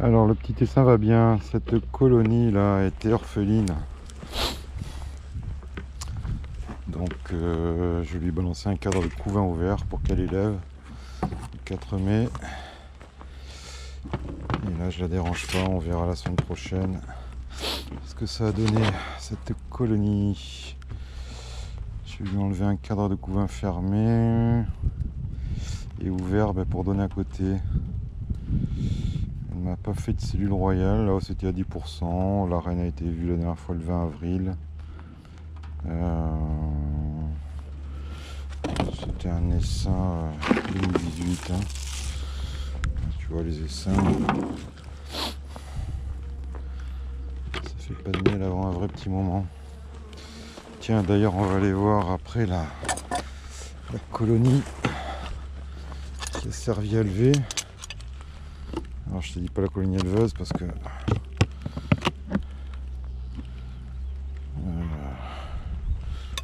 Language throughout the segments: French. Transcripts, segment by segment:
Alors le petit dessin va bien. Cette colonie là était orpheline. Donc je lui ai balancé un cadre de couvain ouvert pour qu'elle élève le 4 mai. Et là je la dérange pas, on verra la semaine prochaine ce que ça a donné cette colonie. Je vais lui enlever un cadre de couvain fermé et ouvert pour donner à côté. Elle m'a pas fait de cellule royale, là c'était à 10%. La reine a été vue la dernière fois le 20 avril. C'était un essaim 2018. Hein. Tu vois les essaims. Ça fait pas de miel avant un vrai petit moment. Tiens, d'ailleurs, on va aller voir après la colonie qui a servi à élever. Alors, je te dis pas la colonie éleveuse parce que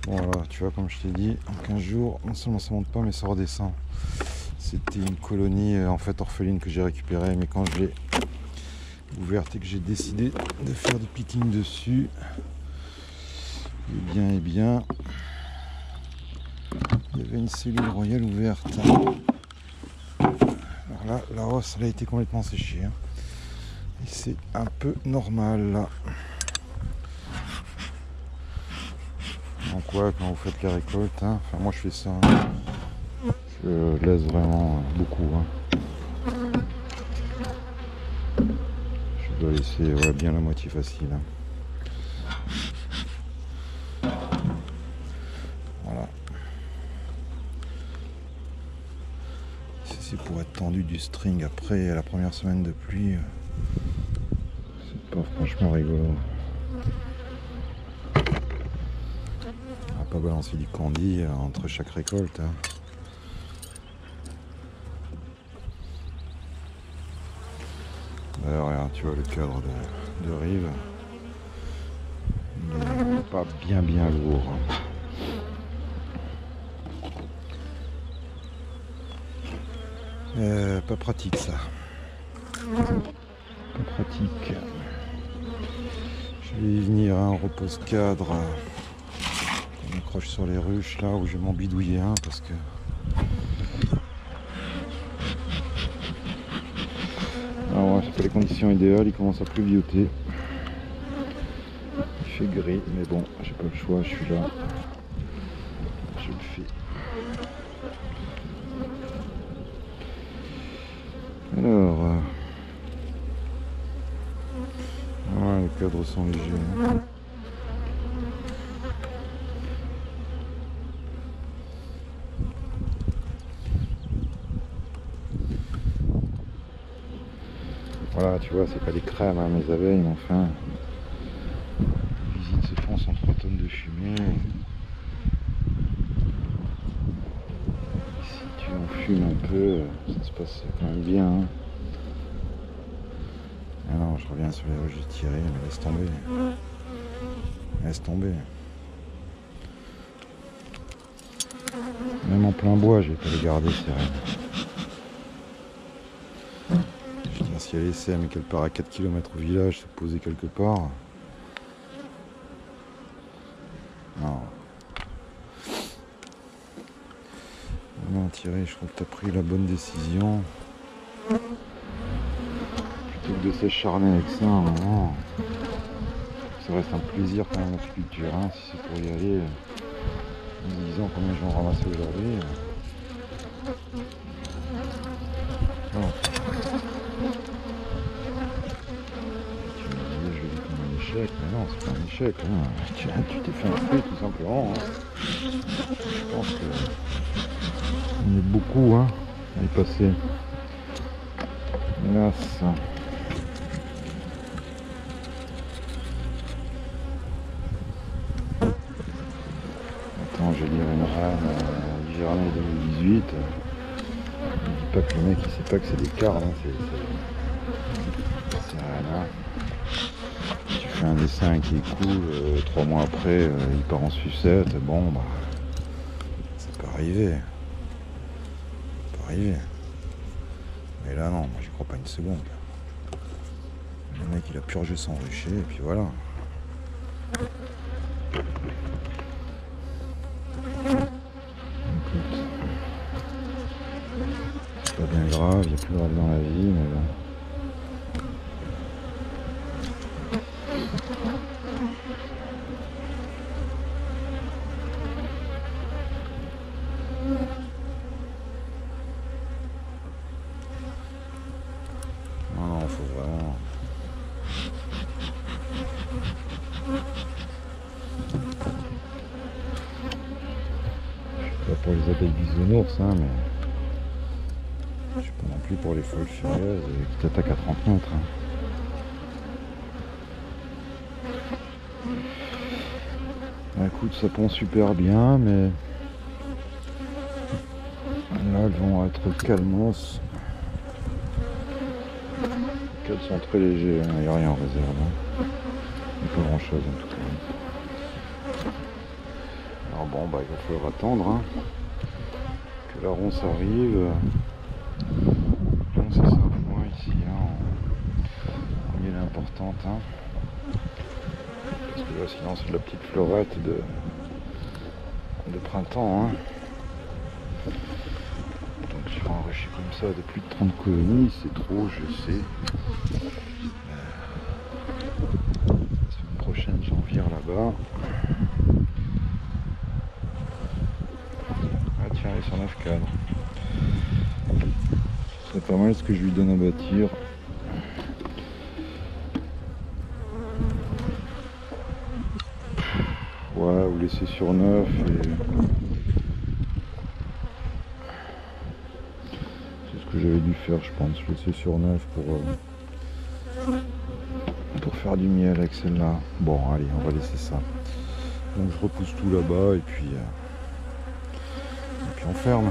voilà, tu vois, comme je t'ai dit, en 15 jours, non seulement ça monte pas, mais ça redescend. C'était une colonie en fait orpheline que j'ai récupérée, mais quand je l'ai ouverte et que j'ai décidé de faire du picking dessus, eh bien, il y avait une cellule royale ouverte. Alors là, la hausse, elle a été complètement séchée. Hein. Et c'est un peu normal là. Donc ouais, quand vous faites la récolte, hein, enfin moi je fais ça. Hein. Je laisse vraiment beaucoup. Hein. Je dois laisser bien la moitié facile. Hein. Voilà. C'est pour être tendu du string après la première semaine de pluie. C'est pas franchement rigolo. On va pas balancer du candy entre chaque récolte. Hein. D'ailleurs, regarde, tu vois le cadre de rive. Il n'est pas bien lourd. Hein. Pas pratique ça. Pas pratique. Je vais y venir, hein, on repose cadre. On accroche sur les ruches là où je vais m'en bidouiller un parce que. Alors ouais, c'est pas les conditions idéales, il commence à pluvioter. Il fait gris, mais bon, j'ai pas le choix, je suis là. Je le fais. Alors, les cadres sont légers. Hein. Voilà, tu vois, c'est pas des crèmes, hein, mes abeilles, mais enfin, les usines se font 103 tonnes de fumée. Si tu en fumes un peu, ça se passe quand même bien. Hein. Ah non, je reviens sur les ruches, j'ai tiré, mais laisse tomber. Laisse tomber. Même en plein bois, je vais pas les garder, ces reines. Je veux dire, si elle essaie, mais qu'elle part à 4 km au village, se poser quelque part. Non. Non, Thierry, je crois que tu as pris la bonne décision. Plutôt que de s'acharner avec ça, à un moment, ça reste un plaisir quand même l'apiculture. Hein, si c'est pour y aller, en me disant combien je vais en ramasser aujourd'hui. Oh. Tu me disais, je vais dire comme un échec, mais non, c'est pas un échec. Hein. Tu t'es fait un fruit tout simplement. Hein. Je pense que on est beaucoup hein, à y passer. Hélas. Attends, je vais lire une rame hivernée 2018. Ne dis pas que le mec il sait pas que c'est des carnes. Hein, c'est rien là. Tu fais un dessin qui est cool, 3 mois après il part en sucette. Bon bah ça peut arriver. Ça peut arriver. Mais là non, moi j'y crois pas une seconde. Le mec il a purgé son rucher et puis voilà. Écoute, c'est pas bien grave, il y a plus grave dans la vie, mais bon. Non, faut vraiment. Pas pour les abeilles bisounours, hein, mais je suis pas non plus pour les folles furieuses qui t'attaquent à 30 mètres. Hein. Bah, écoute, ça pond super bien, mais là elles vont être calmos. Elles sont très légers, il n'y a rien en réserve. Hein. Il n'y a pas grand chose en tout cas. Alors bon, bah, il va falloir attendre hein, que la ronce arrive. Donc c'est ça pour moi ici, hein, en miel importante. Hein. Parce que là sinon c'est de la petite fleurette de printemps. Hein. Donc sur un rucher comme ça de plus de 30 colonies, c'est trop, je sais. La semaine prochaine j'en vire là-bas. Ah tiens, ils sont 9 cadres. C'est pas mal ce que je lui donne à bâtir. Ouais, vous laissez sur 9 et c'est ce que j'avais dû faire, je pense, laisser sur 9 pour faire du miel avec celle-là. Bon, allez, on va laisser ça. Donc je repousse tout là-bas et puis on ferme.